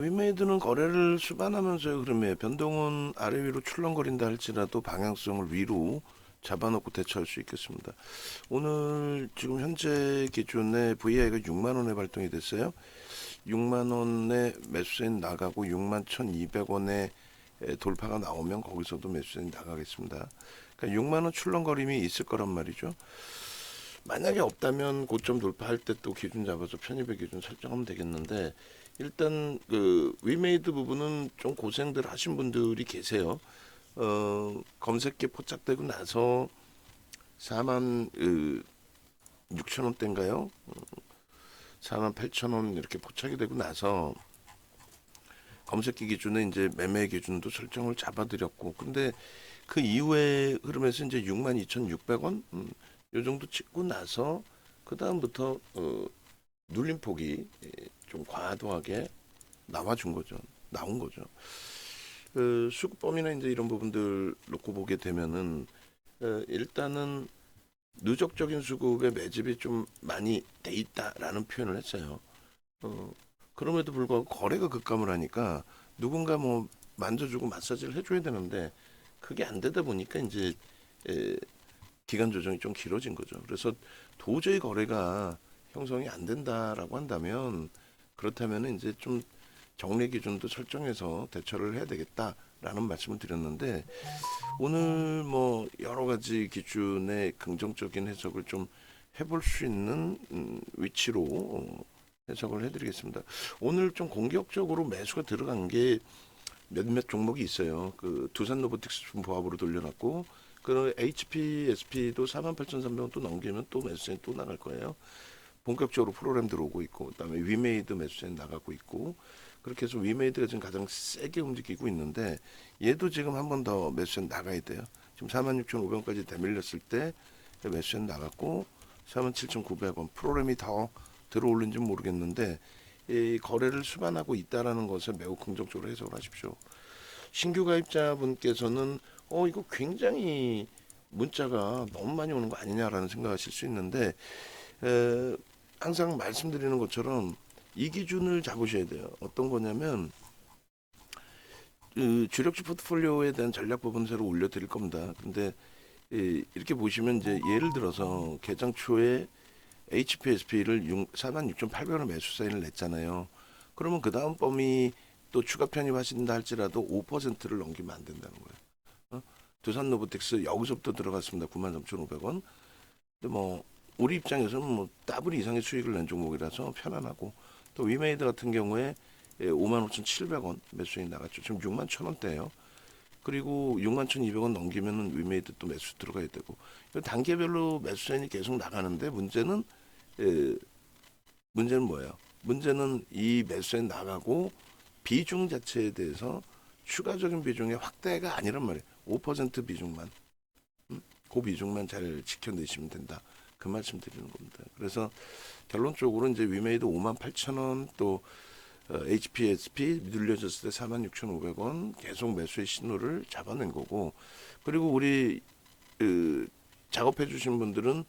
윗메이드는 거래를 수반하면서의 흐름에 변동은 아래 위로 출렁거린다 할지라도 방향성을 위로 잡아놓고 대처할 수 있겠습니다. 오늘 지금 현재 기준에 VI가 6만 원에 발동이 됐어요. 6만 원에 매수세는 나가고 6만 1,200원에 돌파가 나오면 거기서도 매수세는 나가겠습니다. 그러니까 6만 원 출렁거림이 있을 거란 말이죠. 만약에 없다면 고점 돌파할 때 또 기준 잡아서 편입의 기준 설정하면 되겠는데, 일단 그 위메이드 부분은 좀 고생들 하신 분들이 계세요. 검색기 포착되고 나서 4만 6천 원대인가요? 4만 8천 원 이렇게 포착이 되고 나서 검색기 기준에 이제 매매 기준도 설정을 잡아드렸고, 근데 그 이후에 흐름에서 이제 6만 2,600원 요 정도 찍고 나서 그 다음부터 눌림폭이 좀 과도하게 나와준 거죠. 나온 거죠. 수급범위나 이제 이런 부분들 놓고 보게 되면은 일단은 누적적인 수급의 매집이 좀 많이 돼 있다라는 표현을 했어요. 그럼에도 불구하고 거래가 급감을 하니까 누군가 뭐 만져주고 마사지를 해줘야 되는데 그게 안 되다 보니까 이제 기간 조정이 좀 길어진 거죠. 그래서 도저히 거래가 형성이 안 된다라고 한다면, 그렇다면 이제 좀 정리 기준도 설정해서 대처를 해야 되겠다라는 말씀을 드렸는데, 오늘 뭐 여러 가지 기준의 긍정적인 해석을 좀 해볼 수 있는 위치로 해석을 해드리겠습니다. 오늘 좀 공격적으로 매수가 들어간 게 몇몇 종목이 있어요. 그 두산 로보틱스 좀 보합으로 돌려놨고, 그 HP, SP도 48,300원 또 넘기면 또 매수세 또 나갈 거예요. 본격적으로 프로그램 들어오고 있고, 그다음에 위메이드 매수세 나가고 있고, 그렇게 해서 위메이드가 지금 가장 세게 움직이고 있는데, 얘도 지금 한 번 더 매수세 나가야 돼요. 지금 46,500원까지 대밀렸을 때 매수세 나갔고, 47,900원 프로그램이 더 들어올는지 모르겠는데, 이 거래를 수반하고 있다라는 것을 매우 긍정적으로 해석을 하십시오. 신규 가입자분께서는 이거 굉장히 문자가 너무 많이 오는 거 아니냐라는 생각하실 수 있는데, 항상 말씀드리는 것처럼 이 기준을 잡으셔야 돼요. 어떤 거냐면 그 주력주 포트폴리오에 대한 전략 부분 새로 올려드릴 겁니다. 근데 이렇게 보시면 이제 예를 들어서 개장 초에 HPSP를 46,800원 매수 사인을 냈잖아요. 그러면 그 다음 범위 또 추가 편입하신다 할지라도 5%를 넘기면 안 된다는 거예요. 두산 로보틱스 여기서부터 들어갔습니다. 93,500원. 근데 뭐 우리 입장에서는 뭐 더블 이상의 수익을 낸 종목이라서 편안하고, 또 위메이드 같은 경우에 55,700원 매수인이 나갔죠. 지금 6만 1,000원대예요. 그리고 6만 1,200원 넘기면은 위메이드 또 매수 들어가야 되고, 단계별로 매수인이 계속 나가는데 문제는 뭐예요? 문제는 이 매수인 나가고 비중 자체에 대해서 추가적인 비중의 확대가 아니란 말이에요. 5% 비중만, 그 비중만 잘 지켜내시면 된다. 그 말씀 드리는 겁니다. 그래서 결론적으로 이제 위메이드 58,000원, 또 HPSP 늘려졌을 때 46,500원 계속 매수의 신호를 잡아낸 거고, 그리고 우리 작업해 주신 분들은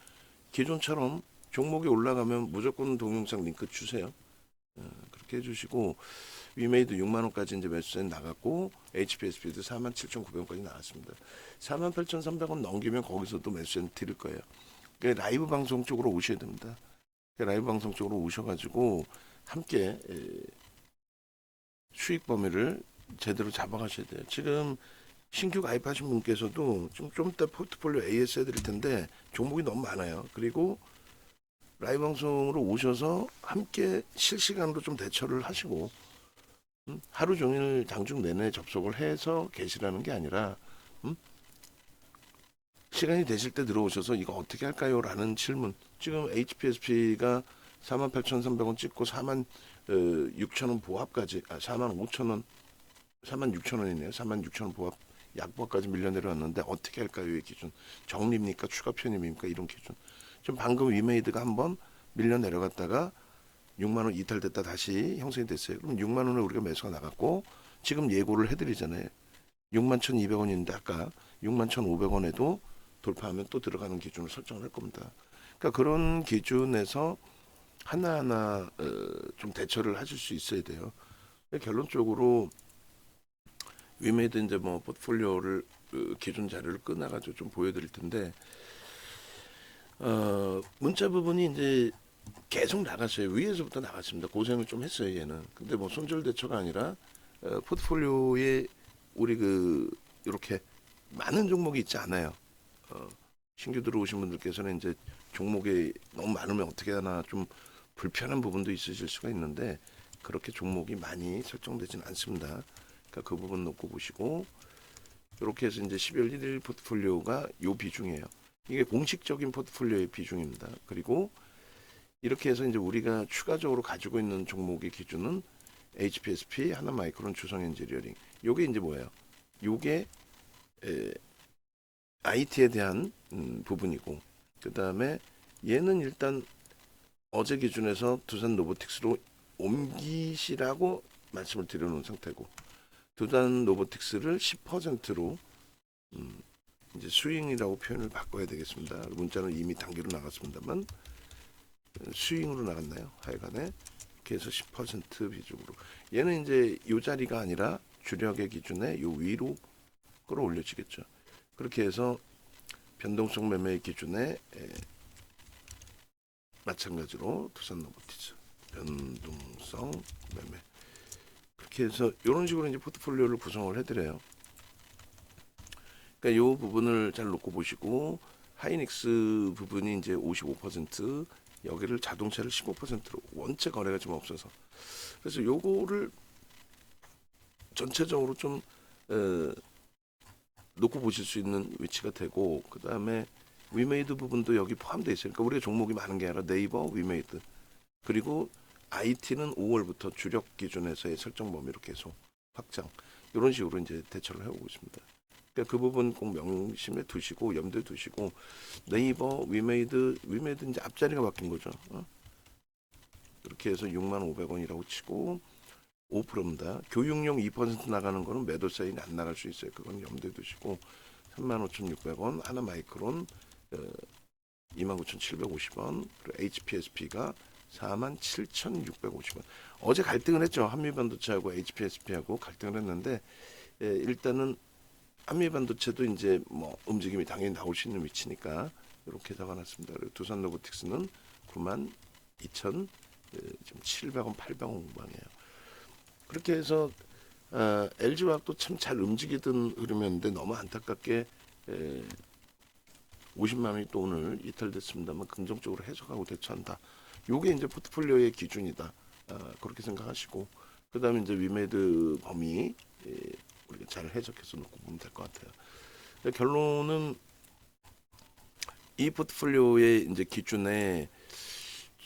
기존처럼 종목이 올라가면 무조건 동영상 링크 주세요. 그렇게 해주시고, 위메이드 6만 원까지 이제 매수세 나갔고, HPSP도 47,900원까지 나왔습니다. 48,300원 넘기면 거기서도 매수세 드릴 거예요. 그러니까 라이브 방송 쪽으로 오셔야 됩니다. 그러니까 라이브 방송 쪽으로 오셔가지고 함께 수익 범위를 제대로 잡아가셔야 돼요. 지금 신규 가입하신 분께서도 좀 이따 포트폴리오 AS 해드릴 텐데 종목이 너무 많아요. 그리고 라이브 방송으로 오셔서 함께 실시간으로 좀 대처를 하시고, 하루 종일 장중 내내 접속을 해서 계시라는 게 아니라 시간이 되실 때 들어오셔서 이거 어떻게 할까요? 라는 질문. 지금 HPSP가 48,300원 찍고 46,000원 보합까지, 45,000원, 46,000원이네요. 46,000원 보합, 약보합까지 밀려 내려왔는데 어떻게 할까요? 이 기준. 정리입니까? 추가 편입입니까? 이런 기준. 지금 방금 위메이드가 한번 밀려 내려갔다가 6만 원 이탈됐다 다시 형성이 됐어요. 그럼 6만 원을 우리가 매수가 나갔고, 지금 예고를 해드리잖아요. 6만 1,200원인데 아까 6만 1,500원에도 돌파하면 또 들어가는 기준을 설정을 할 겁니다. 그러니까 그런 기준에서 하나하나 좀 대처를 하실 수 있어야 돼요. 결론적으로 위메이드 이제 뭐 포트폴리오를 기준 자료를 끊어가지고 좀 보여드릴 텐데 문자 부분이 이제 계속 나갔어요. 위에서부터 나갔습니다. 고생을 좀 했어요 얘는. 근데 뭐 손절 대처가 아니라 포트폴리오에 우리 이렇게 많은 종목이 있지 않아요. 신규 들어오신 분들께서는 이제 종목이 너무 많으면 어떻게 하나 좀 불편한 부분도 있으실 수가 있는데 그렇게 종목이 많이 설정되지는 않습니다. 그러니까 그 부분 놓고 보시고 이렇게 해서 이제 12월 1일 포트폴리오가 요 비중이에요. 이게 공식적인 포트폴리오의 비중입니다. 그리고 이렇게 해서 이제 우리가 추가적으로 가지고 있는 종목의 기준은 HPSP, 하나마이크론, 주성엔지니어링. 요게 이제 뭐예요? 요게 IT에 대한 부분이고 그 다음에 얘는 일단 어제 기준에서 두산 로보틱스로 옮기시라고 말씀을 드려놓은 상태고 두산 로보틱스를 10%로 이제 스윙이라고 표현을 바꿔야 되겠습니다. 문자는 이미 단계로 나갔습니다만 스윙으로 나갔나요? 하여간에 이렇게 해서 10% 비중으로 얘는 이제 이 자리가 아니라 주력의 기준에 요 위로 끌어올려지겠죠. 그렇게 해서 변동성 매매 기준에 마찬가지로 두산 로보틱스 변동성 매매 그렇게 해서 이런 식으로 이제 포트폴리오를 구성을 해드려요. 그러니까 이 부분을 잘 놓고 보시고 하이닉스 부분이 이제 55% 여기를 자동차를 15%로 원체 거래가 좀 없어서 그래서 요거를 전체적으로 좀 놓고 보실 수 있는 위치가 되고 그 다음에 위메이드 부분도 여기 포함되어 있어요. 그러니까 우리가 종목이 많은 게 아니라 네이버, 위메이드 그리고 IT는 5월부터 주력 기준에서의 설정 범위로 계속 확장 이런 식으로 이제 대처를 해오고 있습니다. 그러니까 그 부분 꼭 명심해 두시고 염두에 두시고 네이버, 위메이드 이제 앞자리가 바뀐 거죠. 이렇게 해서 65,500원이라고 치고 5%입니다. 교육용 2% 나가는 거는 매도 사인이 안 나갈 수 있어요. 그건 염두에 두시고 35,600원 하나 마이크론 29,750원 그리고 HPSP가 47,650원. 어제 갈등을 했죠. 한미반도체하고 HPSP하고 갈등을 했는데 일단은 한미반도체도 이제 뭐 움직임이 당연히 나올 수 있는 위치니까 이렇게 적어놨습니다. 그리고 두산 로보틱스는 92,700원, 800원 공방이에요. 그렇게 해서 LG화학도 참 잘 움직이던 흐름이었는데 너무 안타깝게 50만 원이 또 오늘 이탈됐습니다만 긍정적으로 해석하고 대처한다. 요게 이제 포트폴리오의 기준이다. 그렇게 생각하시고 그다음에 이제 위메드 범위 우리가 잘 해석해서 놓고 보면 될 것 같아요. 결론은 이 포트폴리오의 이제 기준에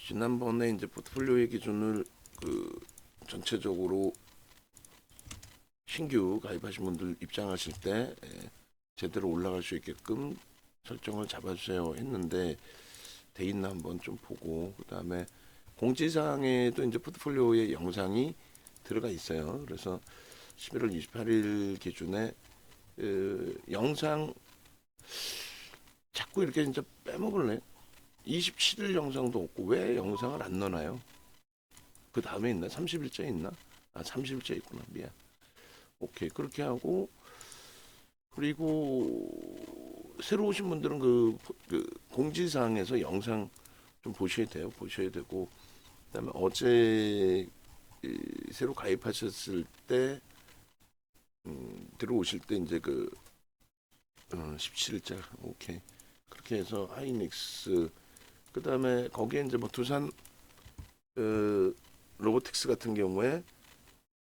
지난번에 이제 포트폴리오의 기준을 전체적으로 신규 가입하신 분들 입장하실 때 제대로 올라갈 수 있게끔 설정을 잡아주세요 했는데 돼 있나 한번 좀 보고 그 다음에 공지사항에도 이제 포트폴리오의 영상이 들어가 있어요. 그래서 11월 28일 기준에 영상 자꾸 이렇게 진짜 빼먹을래? 27일 영상도 없고 왜 영상을 안 넣나요? 그 다음에 있나? 30일째 있나? 30일째 있구나. 미안. 오케이. 그렇게 하고 그리고 새로 오신 분들은 그 공지사항에서 영상 좀 보셔야 돼요. 보셔야 되고 그다음에 어제 새로 가입하셨을 때 들어오실 때 이제 17일자 오케이. 그렇게 해서 하이닉스 그다음에 거기에 이제 뭐 두산 로보틱스 같은 경우에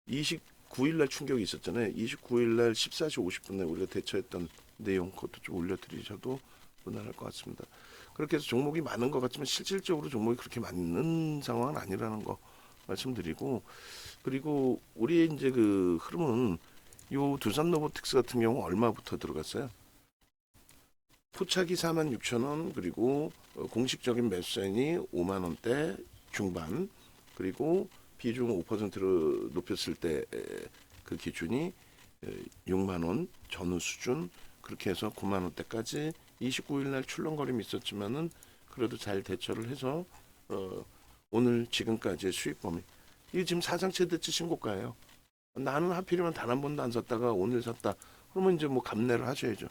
29일날 충격이 있었잖아요. 29일날 14시 50분에 우리가 대처했던 내용 그것도 좀 올려드리셔도 무난할 것 같습니다. 그렇게 해서 종목이 많은 것 같지만 실질적으로 종목이 그렇게 많은 상황은 아니라는 거 말씀드리고 그리고 우리의 이제 흐름은 요 두산 로보틱스 같은 경우 얼마부터 들어갔어요? 포착이 46,000원 그리고 공식적인 매수사인이 5만 원대 중반 그리고 비중 5%로 높였을 때 그 기준이 6만 원 전후 수준 그렇게 해서 9만 원대까지 29일 날 출렁거림이 있었지만은 그래도 잘 대처를 해서 오늘 지금까지의 수익 범위 이게 지금 사상 최대치 신고가예요. 나는 하필이면 단 한 번도 안 샀다가 오늘 샀다. 그러면 이제 뭐 감내를 하셔야죠.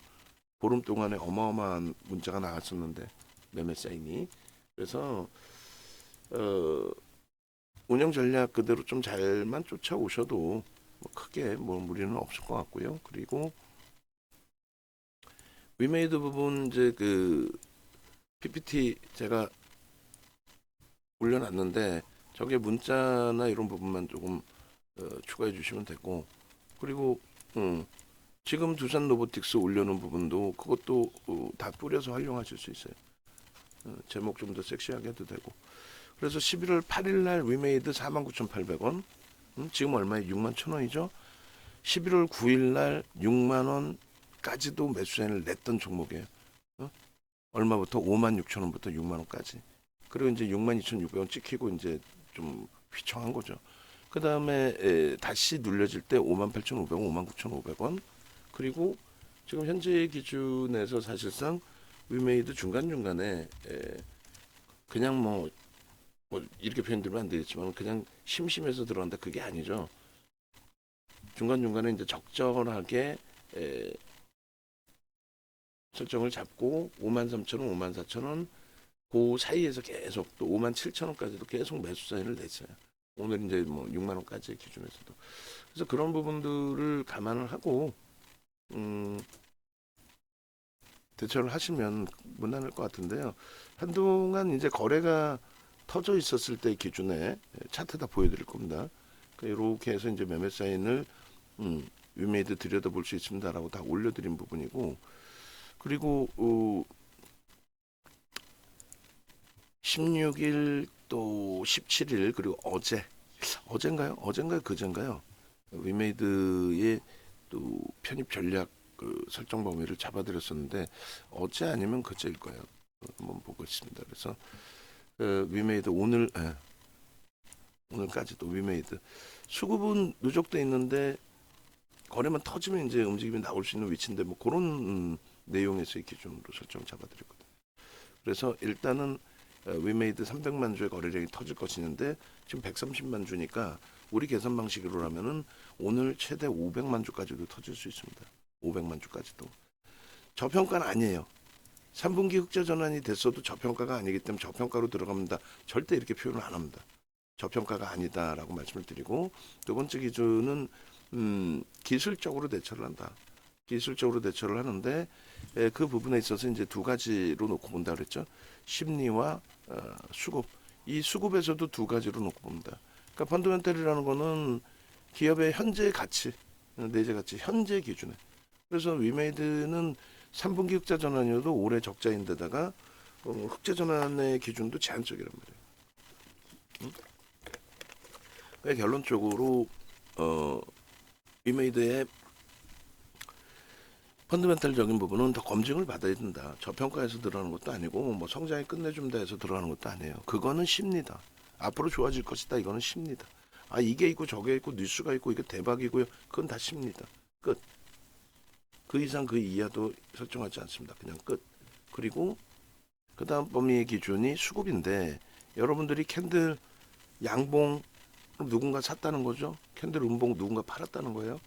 보름 동안에 어마어마한 문자가 나왔었는데 매매 사인이. 그래서 어, 운영 전략 그대로 좀 잘만 쫓아오셔도 뭐 크게 뭐 무리는 없을 것 같고요. 그리고 위메이드 부분 이제 그 PPT 제가 올려놨는데 저게 문자나 이런 부분만 조금 추가해 주시면 되고 그리고 지금 두산 로보틱스 올려놓은 부분도 그것도 다 뿌려서 활용하실 수 있어요. 제목 좀 더 섹시하게 해도 되고 그래서 11월 8일 날 위메이드 49,800원 지금 얼마에 61,000원이죠. 11월 9일 날 6만원까지도 매수세를 냈던 종목이에요. 얼마부터 56,000원부터 6만원까지. 그리고 이제 62,600원 찍히고 이제 좀 휘청한 거죠. 그 다음에 다시 눌려질 때 58,500원, 59,500원. 그리고 지금 현재 기준에서 사실상 위메이드 중간중간에 그냥 뭐 이렇게 표현드리면 안 되겠지만 그냥 심심해서 들어간다 그게 아니죠. 중간중간에 이제 적절하게 설정을 잡고 53,000원, 54,000원 그 사이에서 계속 또 57,000원까지도 계속 매수 사인을 냈어요. 오늘 이제 뭐 6만 원까지 기준에서도. 그래서 그런 부분들을 감안을 하고 대처를 하시면 무난할 것 같은데요. 한동안 이제 거래가 터져 있었을 때 기준에 차트 다 보여드릴 겁니다. 이렇게 해서 이제 매매 사인을 위메이드 들여다볼 수 있습니다라고 다 올려드린 부분이고 그리고 16일 또 17일 그리고 어젠가요? 그젠가요? 위메이드의 또 편입 전략 그 설정 범위를 잡아드렸었는데 어제 아니면 그제일 거예요. 한번 보고 있습니다. 그래서 위메이드 오늘까지도 위메이드 수급은 누적돼 있는데 거래만 터지면 이제 움직임이 나올 수 있는 위치인데 뭐 그런 내용에서의 기준으로 설정 잡아드렸거든요. 그래서 일단은 위메이드 300만 주의 거래량이 터질 것이는데 지금 130만 주니까 우리 계산 방식으로라면은 오늘 최대 500만 주까지도 터질 수 있습니다. 500만 주까지도. 저평가는 아니에요. 3분기 흑자 전환이 됐어도 저평가가 아니기 때문에 저평가로 들어갑니다. 절대 이렇게 표현을 안 합니다. 저평가가 아니다라고 말씀을 드리고 두 번째 기준은 기술적으로 대처를 한다. 기술적으로 대처를 하는데 그 부분에 있어서 이제 두 가지로 놓고 본다 그랬죠. 심리와 수급. 이 수급에서도 두 가지로 놓고 봅니다. 그러니까 펀더멘털이라는 거는 기업의 현재 가치, 내재 가치, 현재 기준에. 그래서 위메이드는 3분기 흑자 전환이어도 올해 적자인데다가 흑자 전환의 기준도 제한적이란 말이에요. 그러니까 결론적으로 위메이드의 펀더멘탈적인 부분은 더 검증을 받아야 된다. 저평가에서 들어가는 것도 아니고 뭐 성장이 끝내준다 해서 들어가는 것도 아니에요. 그거는 쉽니다. 앞으로 좋아질 것이다. 이거는 쉽니다. 아 이게 있고 저게 있고 뉴스가 있고 이게 대박이고요. 그건 다 쉽니다. 끝. 그 이상 그 이하도 설정하지 않습니다. 그냥 끝. 그리고 그 다음 범위의 기준이 수급인데 여러분들이 캔들 양봉 누군가 샀다는 거죠. 캔들 음봉 누군가 팔았다는 거예요.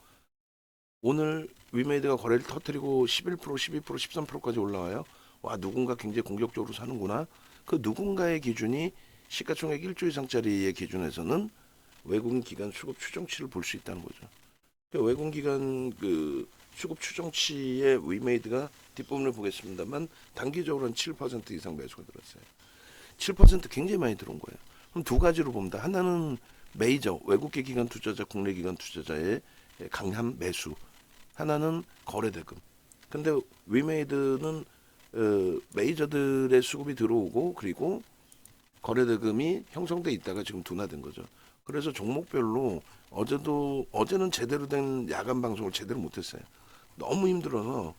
오늘 위메이드가 거래를 터뜨리고 11%, 12%, 13%까지 올라와요. 와 누군가 굉장히 공격적으로 사는구나. 그 누군가의 기준이 시가총액 1조 이상짜리의 기준에서는 외국인 기관 수급 추정치를 볼 수 있다는 거죠. 그러니까 외국인 기관 그 수급 추정치의 위메이드가 뒷부분을 보겠습니다만 단기적으로는 7% 이상 매수가 들었어요. 7% 굉장히 많이 들어온 거예요. 그럼 두 가지로 봅니다. 하나는 메이저 외국계 기관 투자자, 국내 기관 투자자의 강한 매수. 하나는 거래 대금. 근데 위메이드는 메이저들의 수급이 들어오고 그리고 거래 대금이 형성돼 있다가 지금 둔화된 거죠. 그래서 종목별로 어제는 제대로 된 야간 방송을 제대로 못했어요. 너무 힘들어서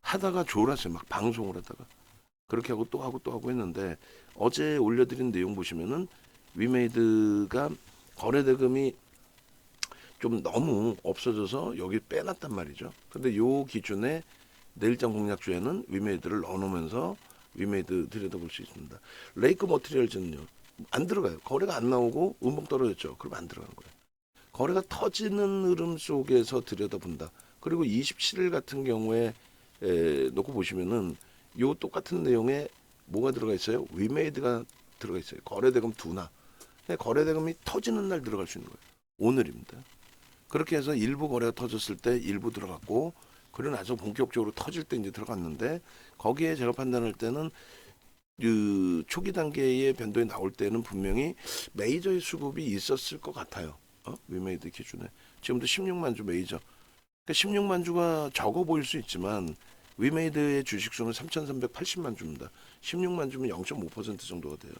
하다가 졸았어요. 막 방송을 하다가 그렇게 하고 또 하고 또 하고 했는데 어제 올려드린 내용 보시면은 위메이드가 거래 대금이 좀 너무 없어져서 여기 빼놨단 말이죠. 근데 요 기준에 내일장 공략주에는 위메이드를 넣어놓으면서 위메이드 들여다볼 수 있습니다. 레이크 머티리얼즈는요 안 들어가요. 거래가 안 나오고 음봉 떨어졌죠. 그럼 안 들어가는 거예요. 거래가 터지는 흐름 속에서 들여다본다. 그리고 27일 같은 경우에 놓고 보시면은 요 똑같은 내용에 뭐가 들어가 있어요? 위메이드가 들어가 있어요. 거래대금 두나. 거래대금이 터지는 날 들어갈 수 있는 거예요. 오늘입니다. 그렇게 해서 일부 거래가 터졌을 때 일부 들어갔고, 그리고 나서 본격적으로 터질 때 이제 들어갔는데, 거기에 제가 판단할 때는 그 초기 단계의 변동이 나올 때는 분명히 메이저의 수급이 있었을 것 같아요. 위메이드 기준에 지금도 16만 주 메이저. 그러니까 16만 주가 적어 보일 수 있지만 위메이드의 주식 수는 3,380만 주입니다. 16만 주면 0.5% 정도가 돼요.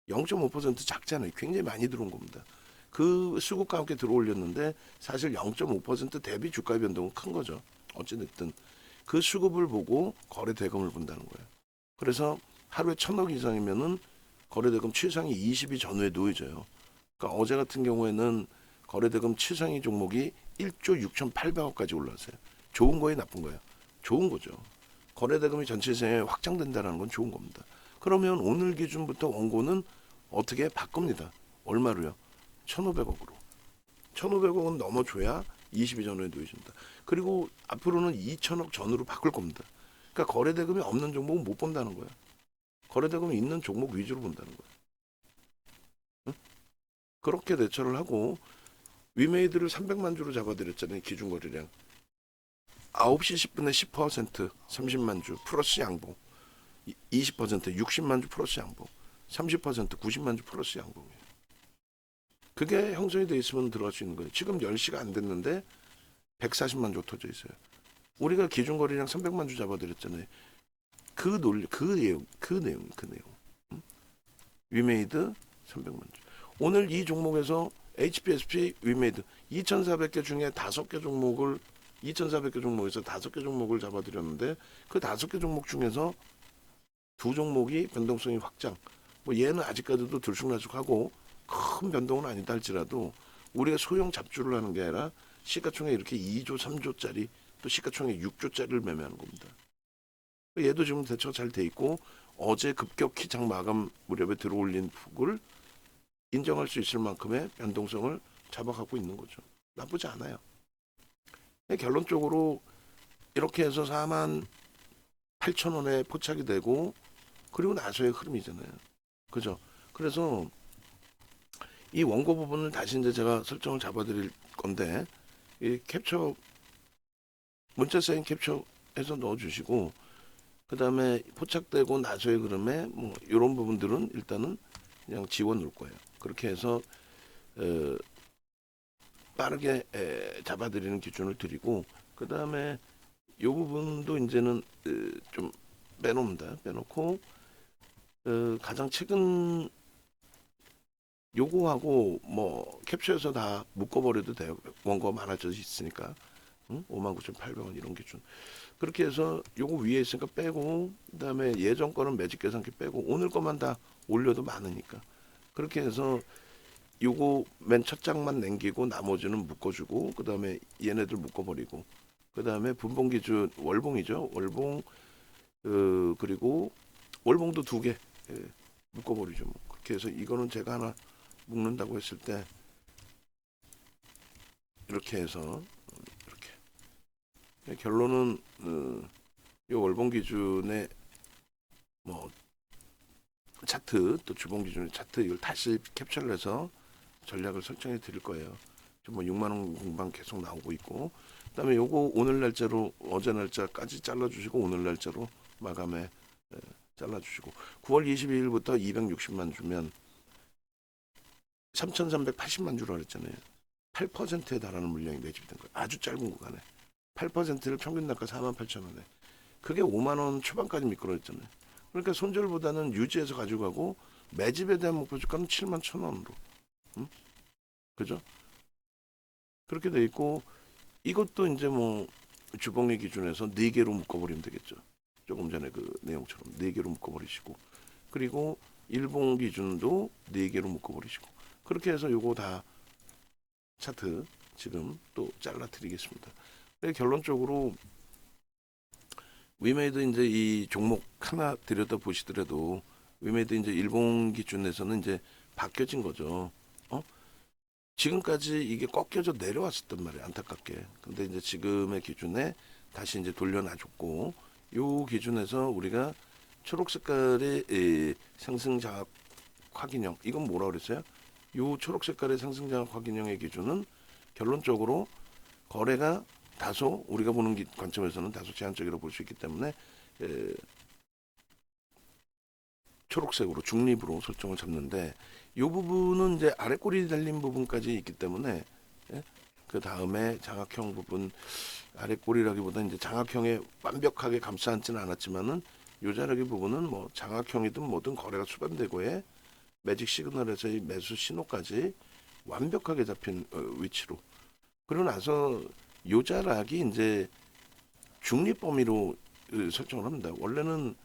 0.5% 작잖아요. 굉장히 많이 들어온 겁니다. 그 수급과 함께 들어올렸는데 사실 0.5% 대비 주가 변동은 큰 거죠. 어찌됐든 그 수급을 보고 거래 대금을 본다는 거예요. 그래서 하루에 1,000억 이상이면은 거래대금 최상위 20위 전후에 놓여져요. 그러니까 어제 같은 경우에는 거래대금 최상위 종목이 1조 6,800억까지 올라왔어요. 좋은 거예요, 나쁜 거예요? 좋은 거죠. 거래대금이 전체 시장에 확장된다는 건 좋은 겁니다. 그러면 오늘 기준부터 원고는 어떻게 바꿉니다. 얼마로요? 1,500억으로. 1,500억은 넘어줘야 20위 전후에 놓여진다. 그리고 앞으로는 2,000억 전후로 바꿀 겁니다. 그러니까 거래대금이 없는 종목은 못 본다는 거예요. 거래대금이 있는 종목 위주로 본다는 거예요. 응? 그렇게 대처를 하고 위메이드를 300만 주로 잡아드렸잖아요. 기준 거래량. 9시 10분에 10% 30만 주 플러스 양봉. 20% 60만 주 플러스 양봉. 30% 90만 주 플러스 양봉이에요. 그게 형성이 돼 있으면 들어갈 수 있는 거예요. 지금 10시가 안 됐는데 140만 주 터져 있어요. 우리가 기준 거래량 300만 주 잡아드렸잖아요. 그 논리, 그 내용. 응? 위메이드 300만 주. 오늘 이 종목에서 HPSP 위메이드 2,400개 중에 5개 종목을 2,400개 종목에서 5개 종목을 잡아드렸는데 그 5개 종목 중에서 2종목이 변동성이 확장. 뭐 얘는 아직까지도 들쑥날쑥하고 큰 변동은 아니다 할지라도 우리가 소형 잡주를 하는 게 아니라 시가총액 이렇게 2조, 3조짜리 또 시가총액 6조짜리를 매매하는 겁니다. 얘도 지금 대처가 잘 돼 있고 어제 급격히 장 마감 무렵에 들어올린 폭을 인정할 수 있을 만큼의 변동성을 잡아가고 있는 거죠. 나쁘지 않아요. 결론적으로 이렇게 해서 4만 8천 원에 포착이 되고 그리고 나서의 흐름이잖아요. 그죠? 그래서 이 원고 부분을 다시 이제 제가 설정을 잡아드릴 건데 이 캡처 문자 사인 캡처해서 넣어주시고 그 다음에 포착되고 나서의 흐름에 뭐 이런 부분들은 일단은 그냥 지워 놓을 거예요. 그렇게 해서 빠르게 잡아드리는 기준을 드리고 그 다음에 이 부분도 이제는 좀 빼놓습니다. 빼놓고 가장 최근 요거하고 뭐 캡처해서 다 묶어버려도 돼요. 원고가 많아져 있으니까. 응? 59,800원 이런 기준. 그렇게 해서 요거 위에 있으니까 빼고 그다음에 예전 거는 매직 계산기 빼고 오늘 것만 다 올려도 많으니까. 그렇게 해서 요거 맨 첫 장만 남기고 나머지는 묶어주고 그다음에 얘네들 묶어버리고 그다음에 분봉 기준 월봉이죠. 월봉 그리고 월봉도 2개 묶어버리죠. 뭐. 그렇게 해서 이거는 제가 하나 묶는다고 했을 때 이렇게 해서 이렇게 결론은 이 월봉 기준의 뭐 차트 또 주봉 기준의 차트 이걸 다시 캡처를 해서 전략을 설정해 드릴 거예요. 지금 뭐 6만 원 공방 계속 나오고 있고 그다음에 요거 오늘 날짜로 어제 날짜까지 잘라주시고 오늘 날짜로 마감에 잘라주시고 9월 22일부터 260만 주면 3,380만 주라 그랬잖아요. 8%에 달하는 물량이 매집된 거예요. 아주 짧은 구간에 8%를 평균 단가 48,000원에 그게 5만 원 초반까지 미끄러졌잖아요. 그러니까 손절보다는 유지해서 가져가고 매집에 대한 목표 주가는 7만 1,000원으로 응? 그죠? 그렇게 돼 있고 이것도 이제 뭐 주봉의 기준에서 4개로 묶어버리면 되겠죠. 조금 전에 그 내용처럼 4개로 묶어버리시고 그리고 일봉 기준도 4개로 묶어버리시고 그렇게 해서 요거 다 차트 지금 또 잘라드리겠습니다. 결론적으로 위메이드 이제 이 종목 하나 들여다 보시더라도 위메이드 이제 일봉 기준에서는 이제 바뀌어진 거죠. 지금까지 이게 꺾여져 내려왔었단 말이에요. 안타깝게. 근데 이제 지금의 기준에 다시 이제 돌려놔줬고, 요 기준에서 우리가 초록 색깔의 상승 장악 확인형, 이건 뭐라 그랬어요? 요 초록 색깔의 상승 장악 확인형의 기준은 결론적으로 거래가 다소 우리가 보는 관점에서는 다소 제한적이라고 볼 수 있기 때문에 초록색으로 중립으로 설정을 잡는데, 이 부분은 이제 아래 꼬리 달린 부분까지 있기 때문에 그 다음에 장악형 부분, 아래 꼬리라기보다 이제 장악형에 완벽하게 감싸 안지는 않았지만은 요 자락의 부분은 뭐 장악형이든 뭐든 거래가 수반되고의 매직 시그널에서의 매수 신호까지 완벽하게 잡힌 위치로, 그러고 나서 요 자락이 이제 중립 범위로 설정을 합니다. 원래는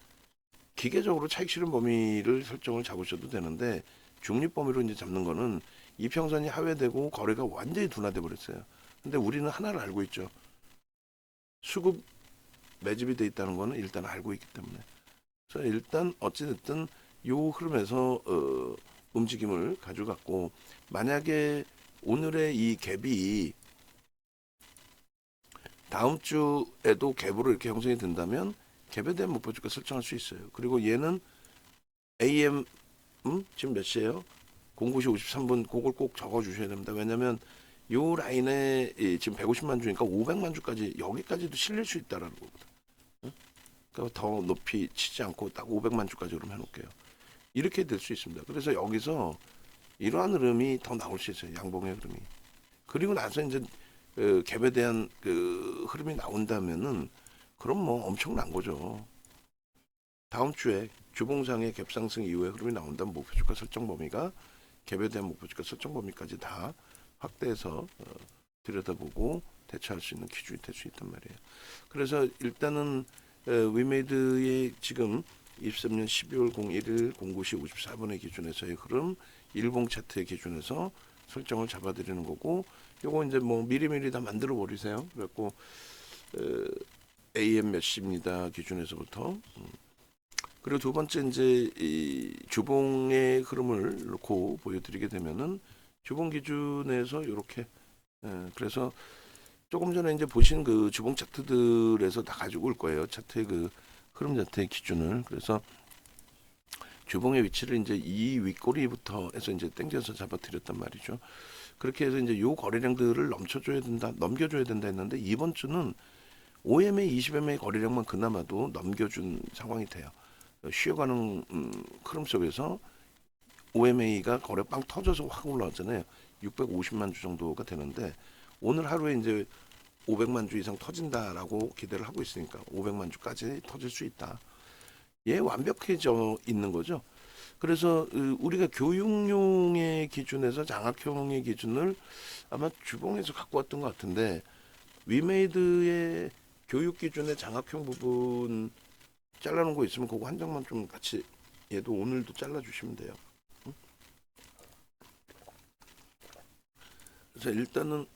기계적으로 차익 실현 범위를 설정을 잡으셔도 되는데, 중립 범위로 이제 잡는 거는 이평선이 하회되고 거래가 완전히 둔화돼 버렸어요. 근데 우리는 하나를 알고 있죠. 수급 매집이 돼 있다는 거는 일단 알고 있기 때문에. 그래서 일단 어찌됐든 요 흐름에서 움직임을 가져갔고, 만약에 오늘의 이 갭이 다음 주에도 갭으로 이렇게 형성이 된다면 갭에 대한 목표주가 설정할 수 있어요. 그리고 얘는 AM 지금 몇 시예요? 09시 53분, 그걸 꼭 적어 주셔야 됩니다. 왜냐면 요 라인에 지금 150만 주니까 500만 주까지, 여기까지도 실릴 수 있다라는 겁니다. 그러니까 더 높이 치지 않고 딱 500만 주까지 그럼 해놓을게요. 이렇게 될 수 있습니다. 그래서 여기서 이러한 흐름이 더 나올 수 있어요. 양봉의 흐름이. 그리고 나서 이제 갭에 대한 그 흐름이 나온다면은 그럼 뭐 엄청난 거죠. 다음 주에 주봉상의 갭 상승 이후에 흐름이 나온다면 목표주가 설정 범위가 갭에 대한 목표주가 설정 범위까지 다 확대해서 들여다보고 대처할 수 있는 기준이 될 수 있단 말이에요. 그래서 일단은 위메이드의 지금 23년 12월 01일 09시 54분의 기준에서의 흐름, 일봉 차트의 기준에서 설정을 잡아드리는 거고, 요거 이제 뭐 미리미리 다 만들어 버리세요. 그래갖고 AM 몇 시입니다 기준에서부터. 그리고 두 번째 이제 이 주봉의 흐름을 놓고 보여드리게 되면은 주봉 기준에서 이렇게 그래서 조금 전에 이제 보신 그 주봉 차트들에서 다 가지고 올 거예요. 차트의 그 흐름 자체의 기준을. 그래서 주봉의 위치를 이제 이 윗꼬리부터 해서 이제 당겨서 잡아드렸단 말이죠. 그렇게 해서 이제 요 거래량들을 넘겨줘야 된다 했는데, 이번 주는 5MA, 20MA 거래량만 그나마도 넘겨준 상황이 돼요. 쉬어가는 흐름 속에서 5MA가 거래 빵 터져서 확 올라왔잖아요. 650만 주 정도가 되는데, 오늘 하루에 이제 500만 주 이상 터진다라고 기대를 하고 있으니까 500만 주까지 터질 수 있다. 얘 완벽해져 있는 거죠. 그래서 우리가 교육용의 기준에서 장학형의 기준을 아마 주봉에서 갖고 왔던 것 같은데, 위메이드의 교육 기준의 장학형 부분 잘라놓은 거 있으면 그거 한 장만 좀 같이, 얘도 오늘도 잘라주시면 돼요. 그래서 일단은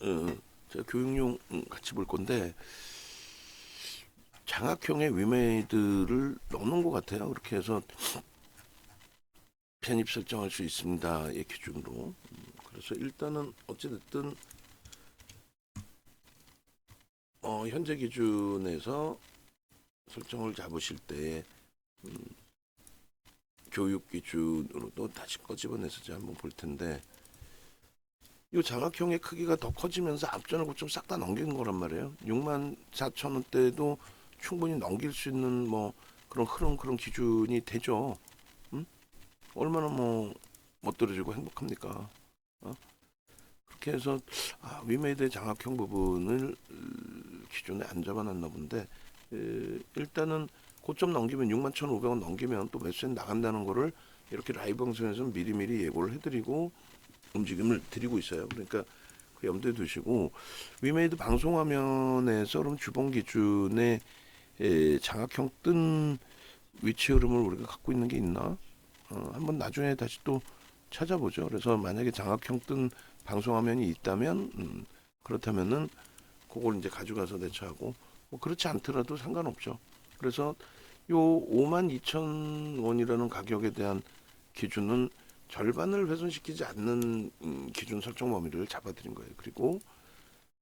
제가 교육용 같이 볼 건데, 장학형의 위메이드를 넣는 것 같아요. 그렇게 해서 편입 설정할 수 있습니다. 이 기준으로. 그래서 일단은 어찌됐든 현재 기준에서 설정을 잡으실 때 교육 기준으로 또 다시 꺼집어내서 제가 한번 볼 텐데, 이 장학형의 크기가 더 커지면서 앞전을 고점 싹 다 넘기는 거란 말이에요. 64,000원대도 충분히 넘길 수 있는 뭐 그런 흐름, 그런 기준이 되죠. 얼마나 뭐 멋들어지고 행복합니까? 그렇게 해서 위메이드의 장학형 부분을 기존에 안 잡아놨나 본데, 일단은 고점 넘기면 61,500원 넘기면 또 매수에 나간다는 거를 이렇게 라이브 방송에서 미리미리 예고를 해드리고 움직임을 드리고 있어요. 그러니까 그 염두에 두시고, 위메이드 방송 화면에서 그럼 주봉 기준의 장학형 뜬 위치 흐름을 우리가 갖고 있는 게 있나? 한번 나중에 다시 또 찾아보죠. 그래서 만약에 장학형 뜬 방송 화면이 있다면 그렇다면은 그걸 이제 가져가서 대처하고, 뭐 그렇지 않더라도 상관없죠. 그래서 요 52,000원이라는 가격에 대한 기준은 절반을 훼손시키지 않는 기준 설정 범위를 잡아드린 거예요. 그리고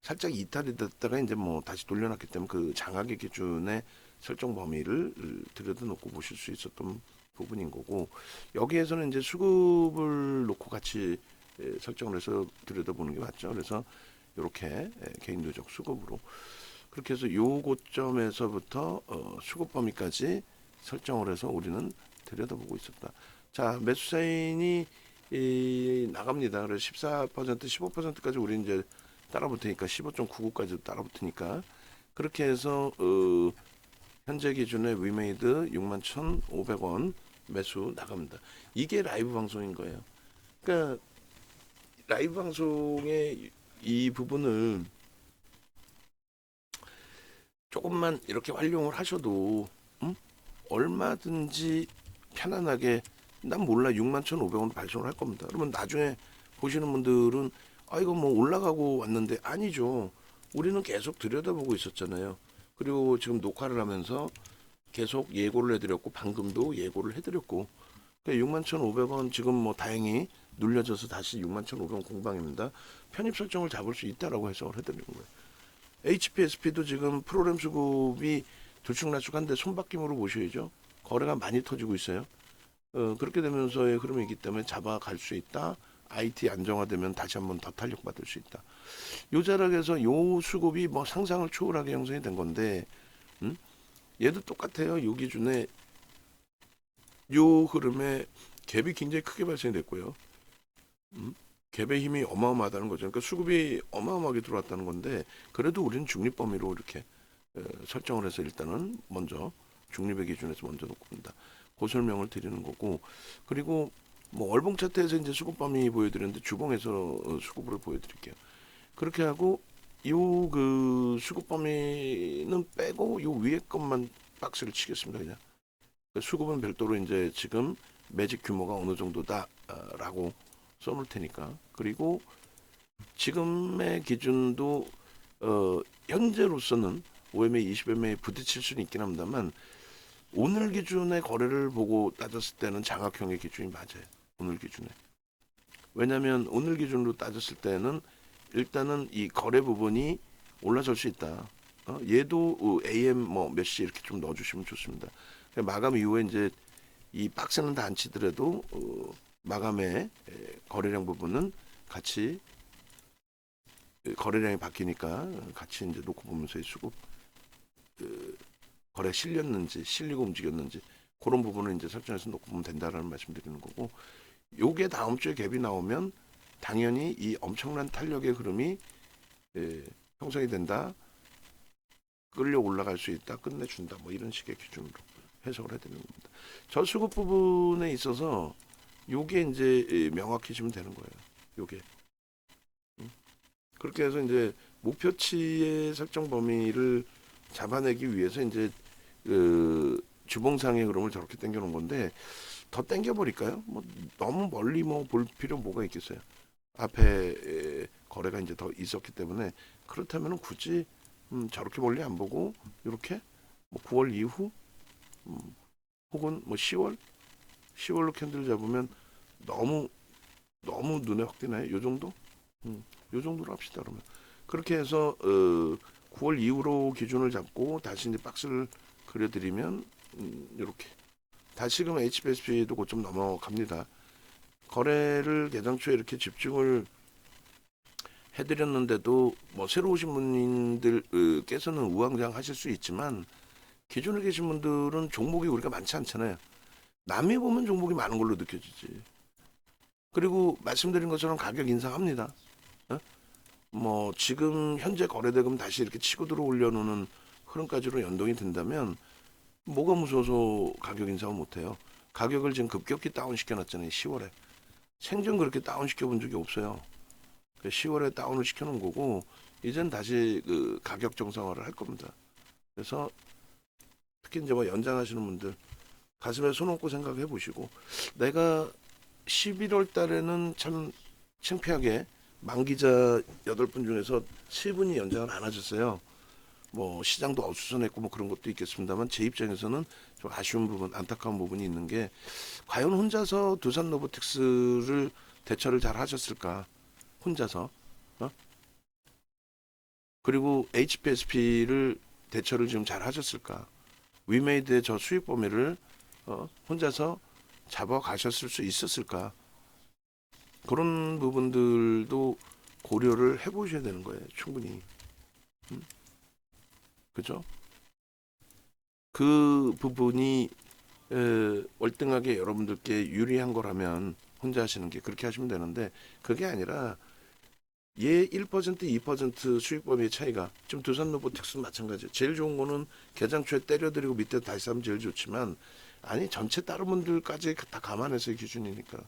살짝 이탈이 됐다가 이제 뭐 다시 돌려놨기 때문에 그 장악의 기준의 설정 범위를 들여다놓고 보실 수 있었던 부분인 거고, 여기에서는 이제 수급을 놓고 같이 설정을 해서 들여다보는 게 맞죠. 그래서 이렇게 개인 누적 수급으로 그렇게 해서 요 고점에서부터 수급 범위까지 설정을 해서 우리는 들여다보고 있었다. 자, 매수 사인이 나갑니다. 그래서 14%, 15%까지 우리 이제 따라붙으니까 15.99까지 따라붙으니까 그렇게 해서 현재 기준의 위메이드 61,500원 매수 나갑니다. 이게 라이브 방송인 거예요. 그러니까 라이브 방송의 이 부분을 조금만 이렇게 활용을 하셔도 얼마든지 편안하게, 난 몰라 61,500원 발송을 할 겁니다. 그러면 나중에 보시는 분들은 이거 뭐 올라가고 왔는데, 아니죠. 우리는 계속 들여다보고 있었잖아요. 그리고 지금 녹화를 하면서 계속 예고를 해드렸고 방금도 예고를 해드렸고, 그러니까 61,500원 지금 뭐 다행히 눌려져서 다시 61,500원 공방입니다. 편입 설정을 잡을 수 있다라고 해석을 해드리는 거예요. HPSP도 지금 프로그램 수급이 들쭉날쭉한데 손바뀜으로 보셔야죠. 거래가 많이 터지고 있어요. 그렇게 되면서의 흐름이기 때문에 잡아갈 수 있다. IT 안정화되면 다시 한번 더 탄력받을 수 있다. 요 자락에서 요 수급이 뭐 상상을 초월하게 형성이 된 건데, 얘도 똑같아요. 요 기준에 요 흐름에 갭이 굉장히 크게 발생이 됐고요. 갭의 힘이 어마어마하다는 거죠. 그러니까 수급이 어마어마하게 들어왔다는 건데, 그래도 우리는 중립 범위로 이렇게 설정을 해서 일단은 먼저 중립의 기준에서 먼저 놓고 봅니다. 그 설명을 드리는 거고, 그리고 뭐 월봉 차트에서 이제 수급 범위 보여드렸는데 주봉에서 수급을 보여드릴게요. 그렇게 하고 요 그 수급 범위는 빼고 요 위에 것만 박스를 치겠습니다. 그냥 수급은 별도로 이제 지금 매직 규모가 어느 정도다라고 써놓을 테니까. 그리고 지금의 기준도 현재로서는 OMA 20MA에 부딪힐 수는 있긴 합니다만, 오늘 기준의 거래를 보고 따졌을 때는 장악형의 기준이 맞아요. 오늘 기준에. 왜냐하면 오늘 기준으로 따졌을 때는 일단은 이 거래 부분이 올라설 수 있다. 얘도 AM 뭐 몇 시 이렇게 좀 넣어주시면 좋습니다. 마감 이후에 이제 이 박스는 다 안 치더라도 마감의 거래량 부분은 같이 거래량이 바뀌니까 같이 이제 놓고 보면서 이 수급 거래 실렸는지 실리고 움직였는지 그런 부분을 이제 설정해서 놓고 보면 된다라는 말씀드리는 거고, 요게 다음 주에 갭이 나오면 당연히 이 엄청난 탄력의 흐름이 형성이 된다. 끌려 올라갈 수 있다. 끝내준다. 뭐 이런 식의 기준으로 해석을 해드리는 겁니다. 저수급 부분에 있어서 요게 이제 명확해지면 되는 거예요. 요게. 그렇게 해서 이제 목표치의 설정 범위를 잡아내기 위해서 이제 주봉상의 흐름을 저렇게 당겨놓은 건데, 더 당겨버릴까요? 뭐 너무 멀리 뭐 볼 필요 뭐가 있겠어요. 앞에 거래가 이제 더 있었기 때문에, 그렇다면 굳이 저렇게 멀리 안 보고 이렇게 뭐 9월 이후 혹은 뭐 10월로 캔들 잡으면 너무 눈에 확 띄나요? 요 정도? 요 정도로 합시다. 그러면 그렇게 해서 9월 이후로 기준을 잡고 다시 이제 박스를 그려드리면 이렇게 다시금 HPSP도 고점 넘어갑니다. 거래를 개장 초에 이렇게 집중을 해드렸는데도 뭐 새로 오신 분들께서는 우왕좌왕 하실 수 있지만, 기존에 계신 분들은 종목이 우리가 많지 않잖아요. 남이 보면 종목이 많은 걸로 느껴지지. 그리고 말씀드린 것처럼 가격 인상합니다. 뭐 지금 현재 거래대금 다시 이렇게 치고 들어 올려놓는 흐름까지로 연동이 된다면 뭐가 무서워서 가격 인상을 못해요. 가격을 지금 급격히 다운시켜놨잖아요. 10월에. 생전 그렇게 다운시켜 본 적이 없어요. 10월에 다운을 시켜놓은 거고, 이젠 다시 그 가격 정상화를 할 겁니다. 그래서 특히 이제 뭐 연장하시는 분들 가슴에 손 얹고 생각해 보시고, 내가 11월 달에는 참 창피하게 만기자 8분 중에서 3분이 연장을 안 하셨어요. 뭐 시장도 어수선했고 뭐 그런 것도 있겠습니다만 제 입장에서는 좀 아쉬운 부분, 안타까운 부분이 있는 게 과연 혼자서 두산 로보틱스를 대처를 잘 하셨을까? 혼자서 어? 그리고 HPSP를 대처를 지금 잘 하셨을까? 위메이드의 저 수익 범위를 혼자서 잡아가셨을 수 있었을까? 그런 부분들도 고려를 해보셔야 되는 거예요. 충분히. 그죠? 그 부분이 월등하게 여러분들께 유리한 거라면 혼자 하시는 게 그렇게 하시면 되는데 그게 아니라 얘 1%, 2% 수익 범위의 차이가 지금 두산 로보틱스는 마찬가지예요. 제일 좋은 거는 개장초에 때려드리고 밑에 다시 하면 제일 좋지만 아니 전체 다른 분들까지 다 감안해서의 기준이니까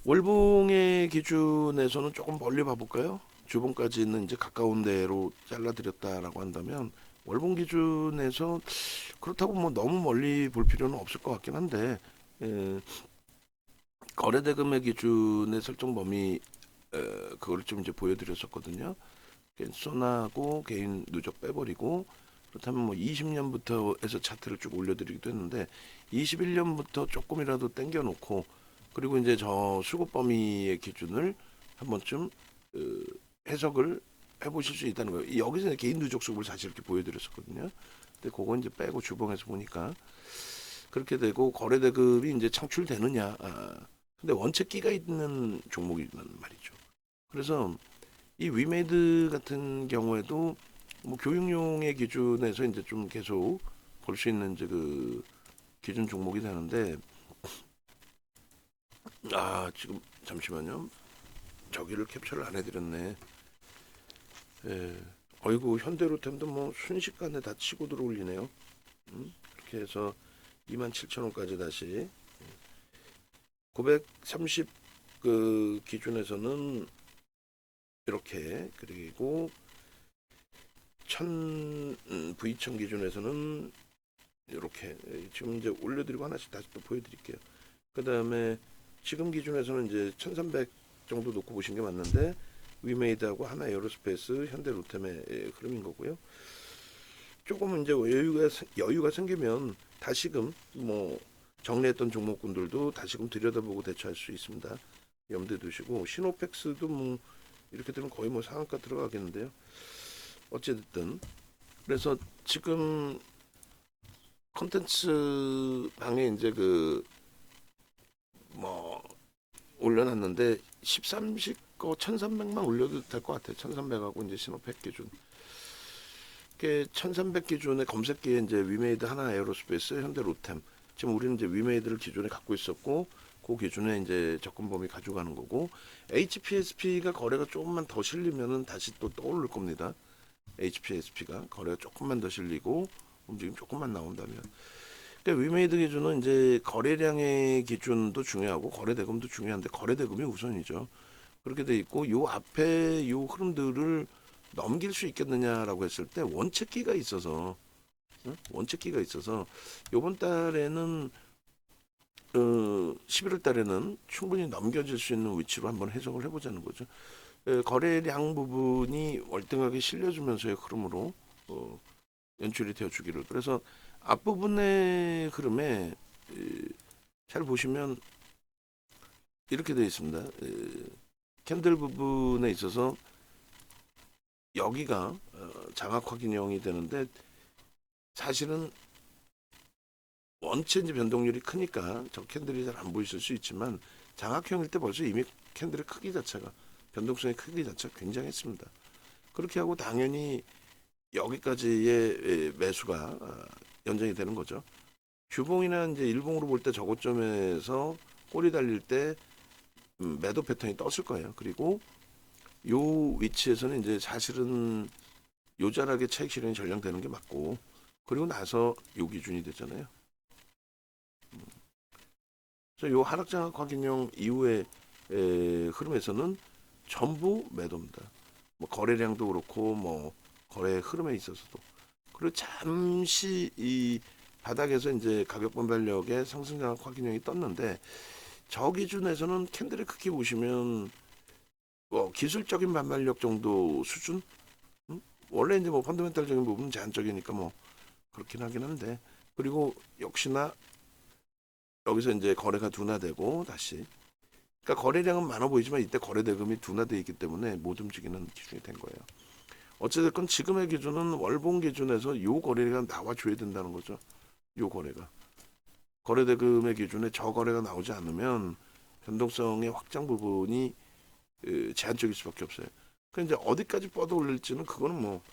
월봉의 기준에서는 조금 멀리 봐볼까요? 주봉까지 있는 이제 가까운 데로 잘라드렸다라고 한다면 월봉 기준에서 그렇다고 뭐 너무 멀리 볼 필요는 없을 것 같긴 한데 거래대금의 기준의 설정 범위 그걸 좀 이제 보여드렸었거든요. 손하고 개인 누적 빼버리고 그렇다면 뭐 20년부터 해서 차트를 쭉 올려드리기도 했는데 21년부터 조금이라도 땡겨놓고 그리고 이제 저 수급 범위의 기준을 한 번쯤 해석을 해보실 수 있다는 거예요. 여기서 개인 누적 수급을 사실 이렇게 보여드렸었거든요. 근데 그건 이제 빼고 주봉에서 보니까 그렇게 되고 거래대금이 이제 창출되느냐. 근데 원체 끼가 있는 종목이란 말이죠. 그래서 이 위메이드 같은 경우에도 뭐 교육용의 기준에서 이제 좀 계속 볼 수 있는 이제 그 기준 종목이 되는데 지금 잠시만요. 저기를 캡처를 안 해드렸네. 어이구 현대로템도 뭐 순식간에 다 치고 들어올리네요. 이렇게 해서 27,000원까지 다시 930 그 기준에서는 이렇게 그리고 1000 V1000 기준에서는 이렇게 지금 이제 올려드리고 하나씩 다시 또 보여드릴게요. 그 다음에 지금 기준에서는 이제 1300 정도 놓고 보신 게 맞는데 위메이드하고 하나 에어로스페이스 현대 로템의 흐름인 거고요. 조금 이제 여유가 생기면 다시금 뭐 정리했던 종목군들도 다시금 들여다보고 대처할 수 있습니다. 염두에 두시고 시노펙스도 뭐 이렇게 되면 거의 뭐 상한가 들어가겠는데요. 어찌됐든 그래서 지금 컨텐츠 방에 이제 그 뭐 올려놨는데 13식 거 1300만 올려도 될 것 같아요. 1300하고 이제 시노펙 기준. 1300 기준의 검색기에 이제 위메이드 하나 에어로스페이스 현대 로템. 지금 우리는 이제 위메이드를 기존에 갖고 있었고 그 기준에 이제 접근 범위 가져가는 거고 HPSP가 거래가 조금만 더 실리면은 다시 또 떠오를 겁니다. HPSP가 거래가 조금만 더 실리고 움직임 조금만 나온다면. 그러니까 위메이드 기준은 이제 거래량의 기준도 중요하고 거래대금도 중요한데 거래대금이 우선이죠. 그렇게 돼 있고 요 앞에 요 흐름들을 넘길 수 있겠느냐라고 했을 때 원칙기가 있어서 원칙기가 있어서 요번 달에는 11월 달에는 충분히 넘겨질 수 있는 위치로 한번 해석을 해보자는 거죠. 거래량 부분이 월등하게 실려주면서의 흐름으로 연출이 되어주기를. 그래서 앞부분의 흐름에 잘 보시면 이렇게 되어 있습니다. 캔들 부분에 있어서 여기가 장악 확인형이 되는데 사실은 원체 이제 변동률이 크니까 저 캔들이 잘 안 보이실 수 있지만 장악형일 때 벌써 이미 캔들의 크기 자체가 변동성의 크기 자체가 굉장했습니다. 그렇게 하고 당연히 여기까지의 매수가 연장이 되는 거죠. 주봉이나 이제 일봉으로 볼 때 저고점에서 꼬리 달릴 때 매도 패턴이 떴을 거예요. 그리고 요 위치에서는 이제 사실은 요자락의 차익 실현이 전량되는 게 맞고 그리고 나서 요 기준이 되잖아요. 그래서 요 하락장악 확인형 이후의 흐름에서는 전부 매도입니다. 뭐 거래량도 그렇고 뭐 거래 흐름에 있어서도 그리고 잠시 이 바닥에서 이제 가격 분발력의 상승장악 확인형이 떴는데 저 기준에서는 캔들의 크기 보시면 기술적인 반발력 정도 수준 원래 이제 뭐 펀더멘탈적인 부분은 제한적이니까 뭐 그렇긴 하긴 한데, 그리고 역시나 여기서 이제 거래가 둔화되고 다시, 그러니까 거래량은 많아 보이지만 이때 거래 대금이 둔화돼 있기 때문에 못 움직이는 기준이 된 거예요. 어찌됐건 지금의 기준은 월봉 기준에서 요 거래가 나와줘야 된다는 거죠. 요 거래가 거래 대금의 기준에 저 거래가 나오지 않으면 변동성의 확장 부분이 제한적일 수밖에 없어요. 그 이제 어디까지 뻗어 올릴지는 그거는 뭐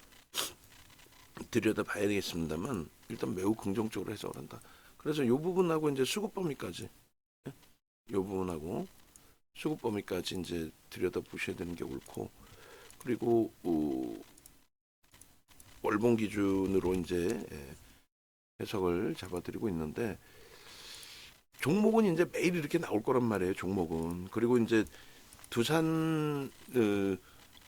들여다 봐야 되겠습니다만 일단 매우 긍정적으로 해석을 한다. 그래서 이 부분하고 이제 수급 범위까지, 이 부분하고 수급 범위까지 이제 들여다 보셔야 되는 게 옳고, 그리고 월봉 기준으로 이제 해석을 잡아드리고 있는데, 종목은 이제 매일 이렇게 나올 거란 말이에요. 종목은. 그리고 이제 두산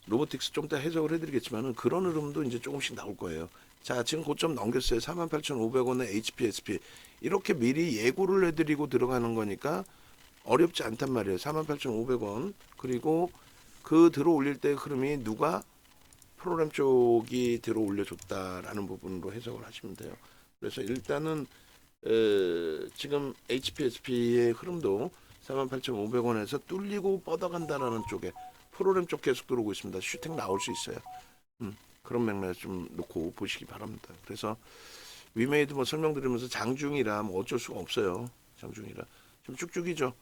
로보틱스 좀 이따 해석을 해드리겠지만은 그런 흐름도 이제 조금씩 나올 거예요. 자, 지금 고점 넘겼어요. 48,500원에 HPSP. 이렇게 미리 예고를 해드리고 들어가는 거니까 어렵지 않단 말이에요. 48,500원. 그리고 그 들어 올릴 때 흐름이 누가 프로그램 쪽이 들어 올려줬다라는 부분으로 해석을 하시면 돼요. 그래서 일단은 지금 HPSP의 흐름도 48,500원에서 뚫리고 뻗어간다라는 쪽에 프로그램 쪽 계속 들어오고 있습니다. 슈팅 나올 수 있어요. 그런 맥락에 좀 놓고 보시기 바랍니다. 그래서 위메이드 뭐 설명드리면서 장중이라 뭐 어쩔 수가 없어요. 장중이라 좀 쭉쭉이죠.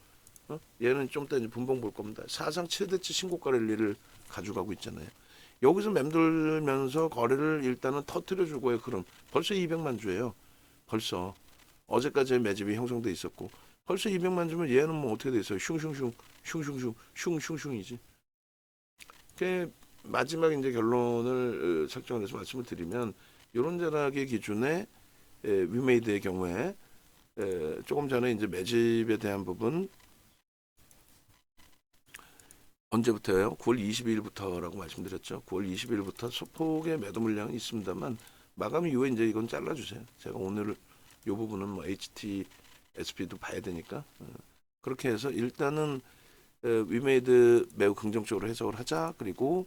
얘는 좀 이따 이제 분봉 볼 겁니다. 사상 최대치 신고가 랠리를 가져가고 있잖아요. 여기서 맴돌면서 거래를 일단은 터트려주고의 흐름. 벌써 200만 주예요. 벌써 어제까지 매집이 형성돼 있었고 벌써 200만 주면 얘는 뭐 어떻게 돼 있어요? 슝슝슝 슝슝슝 슝슝슝이지. 그 마지막 이제 결론을 설정을 해서 말씀을 드리면 이런 자락의 기준에 위메이드의 경우에 조금 전에 이제 매집에 대한 부분 언제부터예요? 9월 22일부터라고 말씀드렸죠. 9월 22일부터 소폭의 매도 물량이 있습니다만 마감 이후에 이제 이건 잘라주세요. 제가 오늘 이 부분은 뭐 HTSP도 봐야 되니까 그렇게 해서 일단은 위메이드 매우 긍정적으로 해석을 하자. 그리고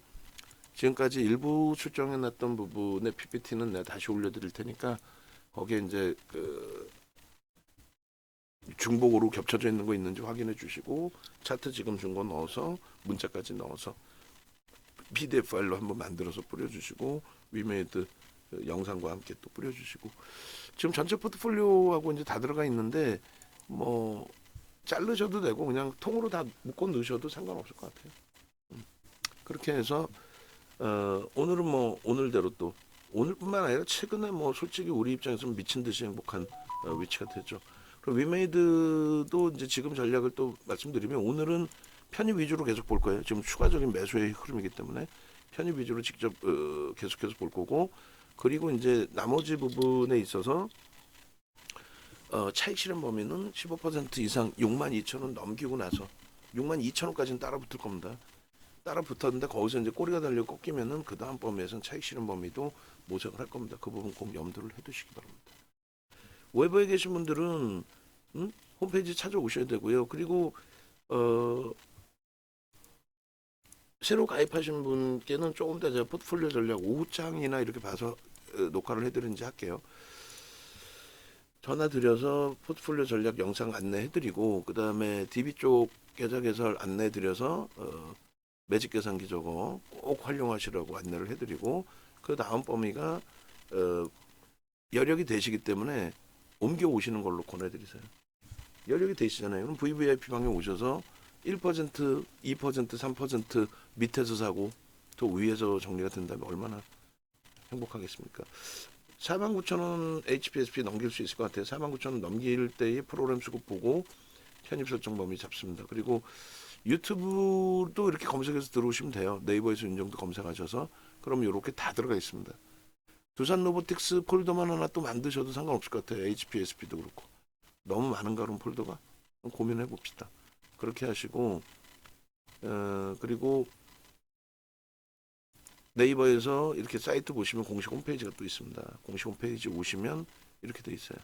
지금까지 일부 출정해놨던 부분의 PPT는 내가 다시 올려드릴 테니까 거기에 이제 그 중복으로 겹쳐져 있는 거 있는지 확인해 주시고 차트 지금 준 거 넣어서 문자까지 넣어서 PDF 파일로 한번 만들어서 뿌려주시고 위메이드 영상과 함께 또 뿌려주시고 지금 전체 포트폴리오하고 이제 다 들어가 있는데 뭐 자르셔도 되고 그냥 통으로 다 묶어 넣으셔도 상관없을 것 같아요. 그렇게 해서 오늘은 뭐 오늘대로 또 오늘뿐만 아니라 최근에 뭐 솔직히 우리 입장에서는 미친 듯이 행복한 위치가 됐죠. 그리고 위메이드도 이제 지금 전략을 또 말씀드리면 오늘은 편입 위주로 계속 볼 거예요. 지금 추가적인 매수의 흐름이기 때문에 편입 위주로 직접 계속해서 볼 거고 그리고 이제 나머지 부분에 있어서 차익 실현 범위는 15% 이상 62,000원 넘기고 나서 62,000원까지는 따라 붙을 겁니다. 따라 붙었는데 거기서 이제 꼬리가 달려 꺾이면은 그 다음 범위에서는 차익 실현 범위도 모색을 할 겁니다. 그 부분 꼭 염두를 해두시기 바랍니다. 웨버에 계신 분들은 홈페이지 찾아오셔야 되고요. 그리고 새로 가입하신 분께는 조금 더 제가 포트폴리오 전략 5장이나 이렇게 봐서 녹화를 해드리는지 할게요. 전화 드려서 포트폴리오 전략 영상 안내해드리고 그 다음에 DB 쪽 계좌 개설 안내해드려서 매직 계산기 저거 꼭 활용하시라고 안내를 해드리고 그 다음 범위가 여력이 되시기 때문에 옮겨 오시는 걸로 권해드리세요. 여력이 되시잖아요. 그럼 VVIP 방에 오셔서 1%, 2%, 3% 밑에서 사고 또 위에서 정리가 된다면 얼마나 행복하겠습니까? 49,000원 HPSP 넘길 수 있을 것 같아요. 49,000원 넘길 때의 프로그램 수급 보고 편입 설정 범위 잡습니다. 그리고 유튜브도 이렇게 검색해서 들어오시면 돼요. 네이버에서 윤정도 검색하셔서 그럼 이렇게 다 들어가 있습니다. 두산 로보틱스 폴더만 하나 또 만드셔도 상관없을 것 같아요. HPSP도 그렇고 너무 많은가 그럼 폴더가 고민해 봅시다. 그렇게 하시고 그리고 네이버에서 이렇게 사이트 보시면 공식 홈페이지가 또 있습니다. 공식 홈페이지 오시면 이렇게 돼 있어요.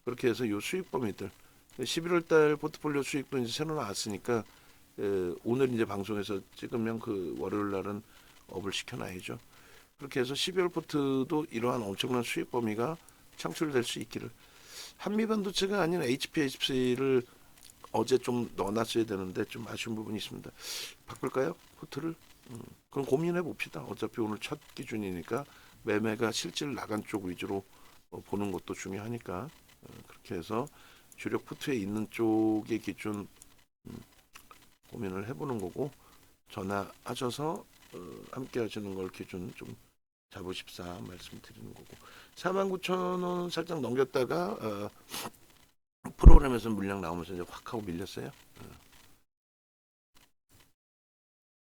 그렇게 해서 요 수익 범위들 11월 달 포트폴리오 수익도 이제 새로 나왔으니까 오늘 이제 방송에서 찍으면 그 월요일 날은 업을 시켜놔야죠. 그렇게 해서 12월 포트도 이러한 엄청난 수익 범위가 창출될 수 있기를. 한미반도체가 아닌 HPH를 어제 좀 넣어놨어야 되는데 좀 아쉬운 부분이 있습니다. 바꿀까요? 포트를? 그럼 고민해 봅시다. 어차피 오늘 첫 기준이니까 매매가 실질 나간 쪽 위주로 보는 것도 중요하니까 그렇게 해서 주력 포트에 있는 쪽의 기준 고민을 해보는 거고, 전화하셔서 함께 하시는 걸 기준 좀 잡으십사 말씀드리는 거고, 49,000원 살짝 넘겼다가 프로그램에서 물량 나오면서 이제 확 하고 밀렸어요.